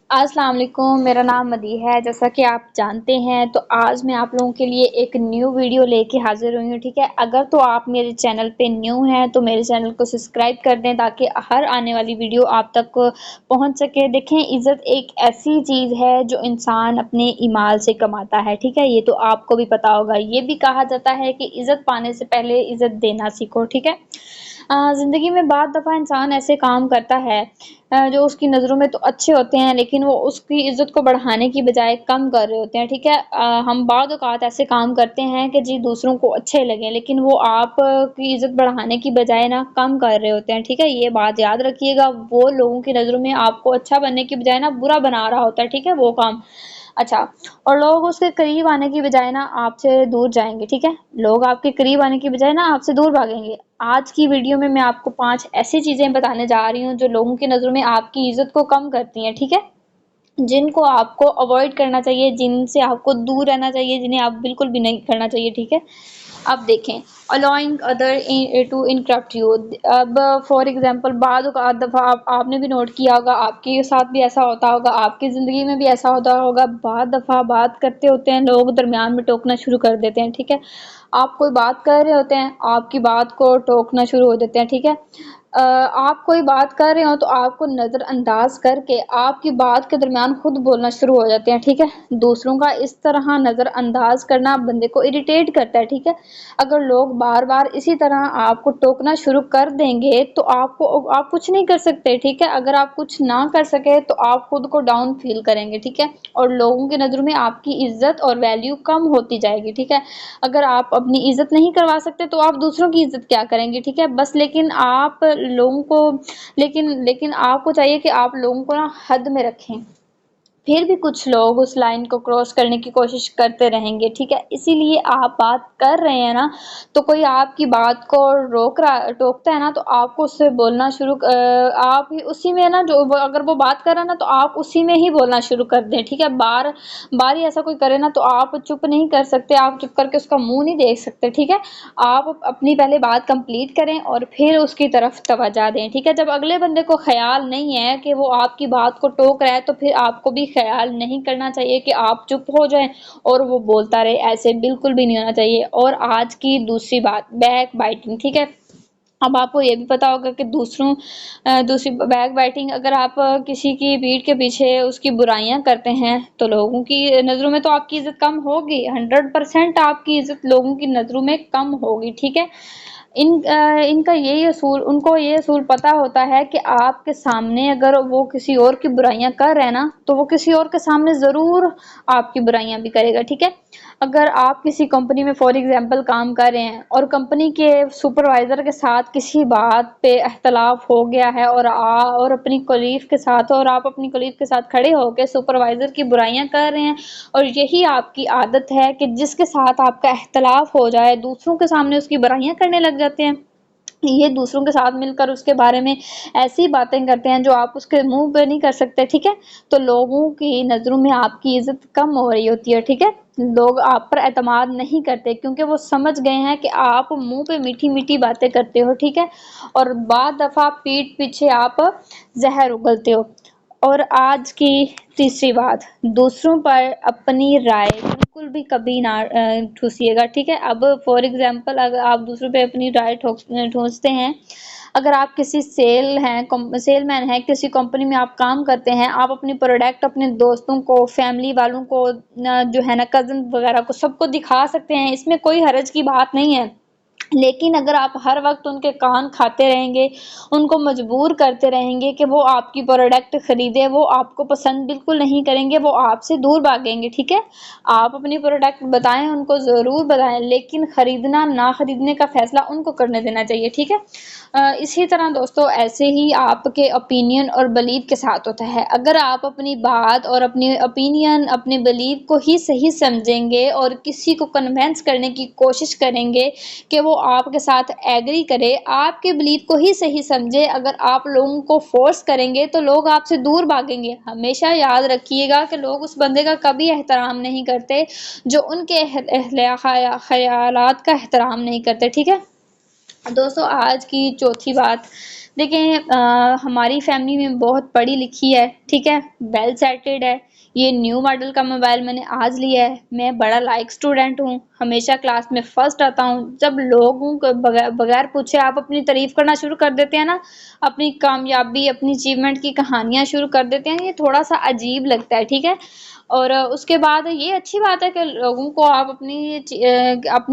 السلام علیکم، میرا نام مدی ہے۔ جیسا کہ آپ جانتے ہیں تو آج میں آپ لوگوں کے لیے ایک نیو ویڈیو لے کے حاضر ہوئی ہوں، ٹھیک ہے۔ اگر تو آپ میرے چینل پہ نیو ہیں تو میرے چینل کو سبسکرائب کر دیں تاکہ ہر آنے والی ویڈیو آپ تک پہنچ سکے۔ دیکھیں، عزت ایک ایسی چیز ہے جو انسان اپنے ایمال سے کماتا ہے، ٹھیک ہے۔ یہ تو آپ کو بھی پتا ہوگا۔ یہ بھی کہا جاتا ہے کہ عزت پانے سے پہلے عزت دینا سیکھو، ٹھیک ہے۔ زندگی میں بعض دفعہ انسان ایسے کام کرتا ہے جو اس کی نظروں میں تو اچھے ہوتے ہیں، لیکن وہ اس کی عزت کو بڑھانے کی بجائے کم کر رہے ہوتے ہیں، ٹھیک ہے۔ ہم بعض اوقات ایسے کام کرتے ہیں کہ جی دوسروں کو اچھے لگیں، لیکن وہ آپ کی عزت بڑھانے کی بجائے نا کم کر رہے ہوتے ہیں، ٹھیک ہے۔ یہ بات یاد رکھیے گا، وہ لوگوں کی نظروں میں آپ کو اچھا بننے کی بجائے نا برا بنا رہا ہوتا ہے، ٹھیک ہے، وہ کام۔ اچھا، اور لوگ اس کے قریب آنے کی بجائے نا آپ سے دور جائیں گے، ٹھیک ہے۔ لوگ آپ کے قریب آنے کی بجائے نا آپ سے دور بھاگیں گے۔ آج کی ویڈیو میں آپ کو 5 ایسی چیزیں بتانے جا رہی ہوں جو لوگوں کی نظروں میں آپ کی عزت کو کم کرتی ہیں، ٹھیک ہے، جن کو آپ کو اوائڈ کرنا چاہیے، جن سے آپ کو دور رہنا چاہیے، جنہیں آپ بالکل بھی نہیں کرنا چاہیے، ٹھیک ہے۔ اب دیکھیں، allowing other to interrupt you۔ اب فار ایگزامپل بعض اوقات دفعہ آپ نے بھی نوٹ کیا ہوگا، آپ کے ساتھ بھی ایسا ہوتا ہوگا، آپ کی زندگی میں بھی ایسا ہوتا ہوگا، بعض دفعہ بات کرتے ہوتے ہیں لوگ درمیان میں ٹوکنا شروع کر دیتے ہیں، ٹھیک ہے۔ آپ کوئی بات کر رہے ہوتے ہیں، آپ کی بات کو ٹوکنا شروع ہو دیتے ہیں، ٹھیک ہے۔ آپ کوئی بات کر رہے ہو تو آپ کو نظر انداز کر کے آپ کی بات کے درمیان خود بولنا شروع ہو جاتے ہیں، ٹھیک ہے۔ دوسروں کا اس طرح نظر انداز کرنا بندے کو اریٹیٹ کرتا ہے، ٹھیک ہے۔ اگر لوگ بار بار اسی طرح آپ کو ٹوکنا شروع کر دیں گے تو آپ کچھ نہیں کر سکتے، ٹھیک ہے۔ اگر آپ کچھ نہ کر سکے تو آپ خود کو ڈاؤن فیل کریں گے، ٹھیک ہے، اور لوگوں کی نظروں میں آپ کی عزت اور ویلیو کم ہوتی جائے گی، ٹھیک ہے۔ اگر آپ اپنی عزت نہیں کروا سکتے تو آپ دوسروں کی عزت کیا کریں گے، ٹھیک ہے۔ بس لیکن آپ لوگوں کو لیکن آپ کو چاہیے کہ آپ لوگوں کو نا حد میں رکھیں۔ پھر بھی کچھ لوگ اس لائن کو کراس کرنے کی کوشش کرتے رہیں گے، ٹھیک ہے۔ اسی لیے آپ بات کر رہے ہیں نا تو کوئی آپ کی بات کو ٹوکتا ہے نا تو آپ کو اس سے بولنا آپ اسی میں نا اگر وہ بات کر رہا ہے نا تو آپ اسی میں ہی بولنا شروع کر دیں، ٹھیک ہے۔ بار ہی ایسا کوئی کرے نا تو آپ چپ نہیں کر سکتے، آپ چپ کر کے اس کا منہ نہیں دیکھ سکتے، ٹھیک ہے۔ آپ اپنی پہلے بات کمپلیٹ کریں اور پھر اس کی طرف توجہ دیں، ٹھیک ہے۔ جب اگلے بندے کو خیال نہیں ہے کہ وہ آپ کی بات کو ٹوک رہا ہے تو پھر آپ کو بھی خیال نہیں کرنا چاہیے کہ آپ چپ ہو جائیں اور وہ بولتا رہے، ایسے بالکل بھی نہیں ہونا چاہیے۔ اور آج کی دوسری بات، بیک بائٹنگ، ٹھیک ہے۔ اب آپ کو یہ بھی پتا ہوگا کہ دوسری بیک بائٹنگ، اگر آپ کسی کی پیٹھ کے پیچھے اس کی برائیاں کرتے ہیں تو لوگوں کی نظروں میں تو آپ کی عزت کم ہوگی، 100% آپ کی عزت لوگوں کی نظروں میں کم ہوگی، ٹھیک ہے۔ ان کا ان کو یہ اصول پتا ہوتا ہے کہ آپ کے سامنے اگر وہ کسی اور کی برائیاں کر رہے ہیں نا تو وہ کسی اور کے سامنے ضرور آپ کی برائیاں بھی کرے گا، ٹھیک ہے۔ اگر آپ کسی کمپنی میں فار ایگزامپل کام کر رہے ہیں اور کمپنی کے سپروائزر کے ساتھ کسی بات پہ اختلاف ہو گیا ہے اور اپنی کولیگ کے ساتھ اور آپ اپنی کولیگ کے ساتھ کھڑے ہو کے سپروائزر کی برائیاں کر رہے ہیں اور یہی آپ کی عادت ہے کہ جس کے ساتھ آپ کا اختلاف ہو جائے دوسروں کے سامنے اس کی برائیاں کرنے لگ جاتے ہیں، یہ دوسروں کے ساتھ مل کر اس کے بارے میں ایسی باتیں کرتے ہیں جو آپ اس کے منہ پہ نہیں کر سکتے، ٹھیک ہے۔ تو لوگوں کی نظروں میں آپ کی عزت کم ہو رہی ہوتی ہے، ٹھیک ہے۔ لوگ آپ پر اعتماد نہیں کرتے کیونکہ وہ سمجھ گئے ہیں کہ آپ منہ پہ میٹھی میٹھی باتیں کرتے ہو، ٹھیک ہے، اور بعض دفعہ پیٹھ پیچھے آپ زہر اگلتے ہو۔ اور آج کی تیسری بات، دوسروں پر اپنی رائے بالکل بھی کبھی نہ ٹھوسیے گا، ٹھیک ہے۔ اب فار ایگزامپل اگر آپ دوسروں پہ اپنی رائے ٹھوستے ہیں، اگر آپ کسی سیل مین ہیں، کسی کمپنی میں آپ کام کرتے ہیں، آپ اپنی پروڈکٹ اپنے دوستوں کو، فیملی والوں کو جو ہے نا کزن وغیرہ کو سب کو دکھا سکتے ہیں، اس میں کوئی حرج کی بات نہیں ہے، لیکن اگر آپ ہر وقت ان کے کان کھاتے رہیں گے، ان کو مجبور کرتے رہیں گے کہ وہ آپ کی پروڈکٹ خریدے، وہ آپ کو پسند بالکل نہیں کریں گے، وہ آپ سے دور بھاگیں گے، ٹھیک ہے۔ آپ اپنی پروڈکٹ بتائیں، ان کو ضرور بتائیں، لیکن خریدنا نہ خریدنے کا فیصلہ ان کو کرنے دینا چاہیے، ٹھیک ہے۔ اسی طرح دوستو ایسے ہی آپ کے اوپینین اور بلیف کے ساتھ ہوتا ہے، اگر آپ اپنی بات اور اپنی اوپینین اپنے بلیف کو ہی صحیح سمجھیں گے اور کسی کو کنونس کرنے کی کوشش کریں گے کہ وہ آپ کے ساتھ ایگری کرے، آپ کے بلیف کو ہی صحیح سمجھے، اگر آپ لوگوں کو فورس کریں گے تو لوگ آپ سے دور بھاگیں گے۔ ہمیشہ یاد رکھیے گا کہ لوگ اس بندے کا کبھی احترام نہیں کرتے جو ان کے خیالات کا احترام نہیں کرتے، ٹھیک ہے۔ دوستوں آج کی چوتھی بات دیکھیں، ہماری فیملی میں بہت پڑھی لکھی ہے، ٹھیک ہے، ویل سیٹلڈ ہے۔ یہ نیو ماڈل کا موبائل میں نے آج لیا ہے۔ میں بڑا لائک اسٹوڈنٹ ہوں، ہمیشہ کلاس میں فرسٹ آتا ہوں۔ جب لوگوں کو بغیر پوچھے آپ اپنی تعریف کرنا شروع کر دیتے ہیں نا، اپنی کامیابی، اپنی اچیومنٹ کی کہانیاں شروع کر دیتے ہیں، یہ تھوڑا سا عجیب لگتا ہے، ٹھیک ہے۔ اور اس کے بعد یہ اچھی بات ہے کہ لوگوں کو آپ اپنی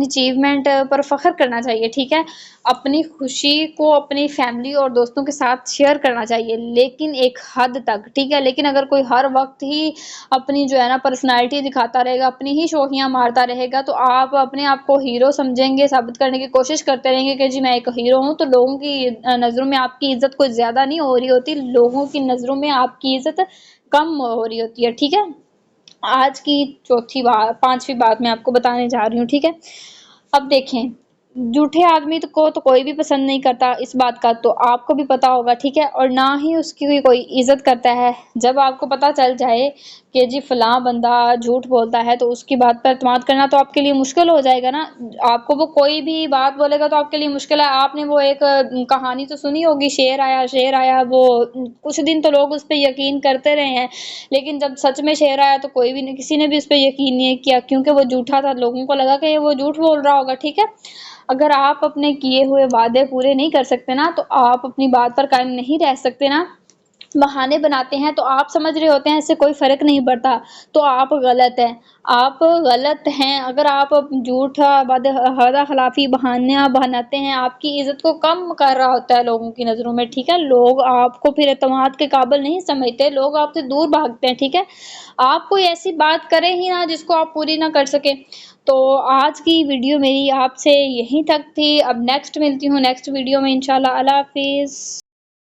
اچیومنٹ پر فخر کرنا چاہیے، ٹھیک ہے، اپنی خوشی کو اپنی فیملی اور دوستوں کے ساتھ شیئر کرنا چاہیے، لیکن ایک حد تک، ٹھیک ہے۔ لیکن اگر کوئی ہر وقت ہی اپنی جو ہے نا پرسنالٹی دکھاتا رہے گا، اپنی ہی شوخیاں مارتا رہے گا، تو آپ اپنے آپ کو ہیرو سمجھیں گے، ثابت کرنے کی کوشش کرتے رہیں گے کہ جی میں ایک ہیرو ہوں، تو لوگوں کی نظروں میں آپ کی عزت کچھ زیادہ نہیں ہو رہی ہوتی، لوگوں کی نظروں میں آپ کی عزت کم ہو رہی ہوتی ہے، ٹھیک ہے۔ آج کی پانچویں بات میں آپ کو بتانے جا رہی ہوں، ٹھیک ہے۔ اب دیکھیں، جھوٹے آدمی کو تو کوئی بھی پسند نہیں کرتا، اس بات کا تو آپ کو بھی پتا ہوگا، ٹھیک ہے، اور نہ ہی اس کی کوئی عزت کرتا ہے۔ جب آپ کو پتا چل جائے کہ جی فلاں بندہ جھوٹ بولتا ہے تو اس کی بات پر اعتماد کرنا تو آپ کے لیے مشکل ہو جائے گا نا۔ آپ کو وہ کوئی بھی بات بولے گا تو آپ کے لیے مشکل ہے۔ آپ نے وہ ایک کہانی تو سنی ہوگی، شیر آیا، وہ کچھ دن تو لوگ اس پہ یقین کرتے رہے ہیں، لیکن جب سچ میں شیر آیا تو کوئی بھی نہیں، کسی نے بھی اس پہ یقین نہیں کیا، کیونکہ وہ جھوٹا تھا، لوگوں کو لگا کہ وہ جھوٹ بول رہا ہوگا، ٹھیک ہے۔ اگر آپ اپنے کیے ہوئے وعدے پورے نہیں کر سکتے نا، تو آپ اپنی بات پر قائم نہیں رہ سکتے نا، بہانے بناتے ہیں، تو آپ سمجھ رہے ہوتے ہیں اس سے کوئی فرق نہیں پڑتا، تو آپ غلط ہیں، آپ غلط ہیں۔ اگر آپ جھوٹا وعدہ خلافی بہانیاں بناتے ہیں، آپ کی عزت کو کم کر رہا ہوتا ہے لوگوں کی نظروں میں، ٹھیک ہے۔ لوگ آپ کو پھر اعتماد کے قابل نہیں سمجھتے، لوگ آپ سے دور بھاگتے ہیں، ٹھیک ہے۔ آپ کوئی ایسی بات کریں ہی نہ جس کو آپ پوری نہ کر سکیں۔ تو آج کی ویڈیو میری آپ سے یہیں تک تھی، اب نیکسٹ ملتی ہوں نیکسٹ ویڈیو میں انشاءاللہ۔ اللہ حافظ۔